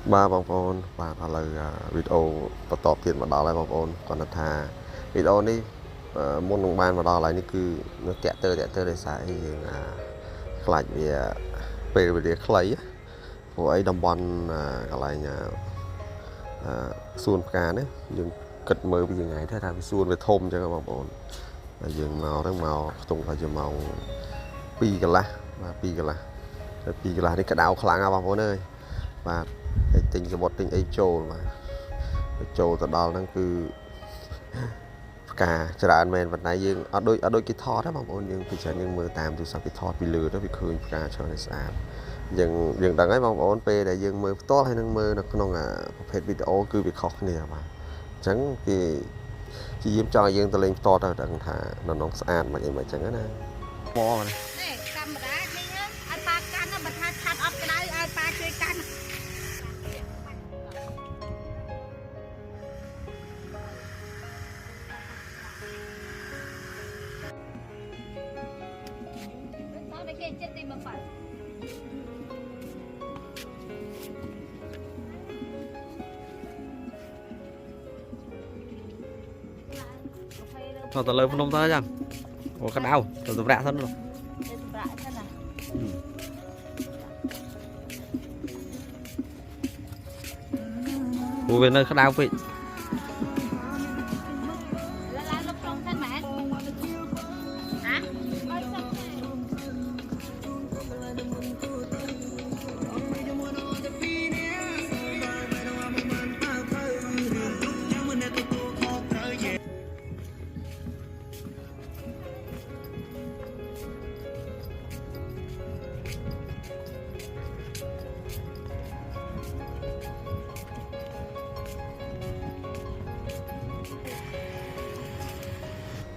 ba bong bồn và là video và tọp tiền mà đó lại bong bồn còn là thà video này môn đồng ban mà đó lạiนี่คือnóแตะเตอได้สายខ្លាច់វាពេលវេលាខ្លីព្រោះអីតំបន់កន្លែងសួនផ្កានេះយើងគិតមើលពីថ្ងៃថាវាសួនវាធំអញ្ចឹងបងប្អូនហើយយើងមកហ្នឹងមកខ្ទង់ថាជាម៉ោង2កន្លះបាទ2កន្លះតែ2កន្លះនេះក្តៅខ្លាំងណាស់បងប្អូនអើយបាទហើយទិញសមុទ្រទិញអីចូលបាទចូលទៅដល់ហ្នឹងគឺផ្កាច្រើនមែនប៉ុន្តែយើងអត់ដូចគេថតទេបងប្អូនយើងពីច្រើនយើងមើលតាមទូរស័ព្ទគេថតពីលើទៅវាឃើញផ្កាច្រើនស្អាតយើងដឹងហើយបងប្អូនពេលដែលយើងមើលផ្ទាល់ហើយនឹងមើលនៅក្នុងប្រភេទវីដេអូគឺវាខុសគ្នាបាទអញ្ចឹងគេជាយាមចង់ឲ្យយើងទៅលេងផ្ទាល់ទៅដឹងថានៅក្នុងស្អាតមិនអីមិនអញ្ចឹងណាបងនេះកាមេរ៉ានេះឲ្យប៉ាកាន់បើថាឆាត់អត់ក្តៅឲ្យប៉ាជួយកាន់ទៅគេចិត្តទីមកប៉ាnó từ lời phun thôi chẳng ủa cái đau từ từ rạ thân rồi ủa về nơi cái đau vậy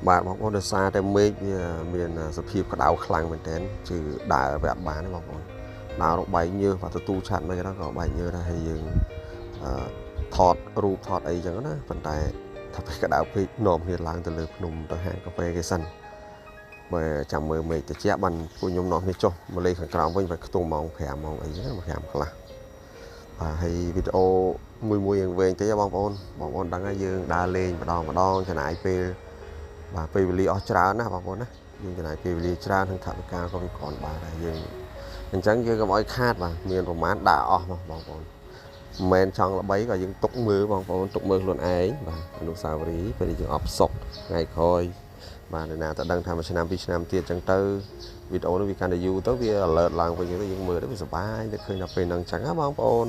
បាទបងប្អូនដោយសារតែមេឃវាមានសភាពក្តៅខ្លាំងមែនទែនគឺដើរវាអត់បានទេបងប្អូនដើររបែកញើសបាទទទួលឆាត់មិនក៏បែកញើសដែរហើយយើងថតរូបថតអីចឹងណាប៉ុន្តែថាពេលក្តៅពេកនាំគ្នាឡើងទៅលើភ្នំទៅហាងកាហ្វេគេសិនបើចាំមើលមេឃត្រជាក់បានពួកខ្ញុំនាំគ្នាចុះមកលេងខាងក្រោមវិញបែរខ្ទង់ម៉ោង5ម៉ោងអីចឹងម៉ោង5ខ្លះបាទហើយវីដេអូមួយយ៉ាងវែងតិចបងប្អូនដឹងហើយយើងដើរលេងម្ដងចំណាយពេលបាទពេលវេលាអស់ច្រើនណាបងប្អូនណាយើងចំណាយពេលវេលាច្រើននិងថវិកាក៏វាគ្រាន់បានដែរយើងអញ្ចឹងយើងកុំឲ្យខាតបាទមានប្រមាណដាក់អស់មកបងប្អូនមិនមែនចង់ល្បីក៏យើងទុកមើលបងប្អូនទុកមើលខ្លួនឯងបាទអនុស្សាវរីយ៍ពេលយើងអបសុកថ្ងៃក្រោយបាទអ្នកណាទៅដឹងថាមួយឆ្នាំពីរឆ្នាំទៀតអញ្ចឹងទៅវីដេអូនេះវាកាន់តែយូរទៅវា alert ឡើងវិញទៅយើងមើលទៅវាសប្បាយនឹកឃើញដល់ពេលហ្នឹងអញ្ចឹងណាបងប្អូន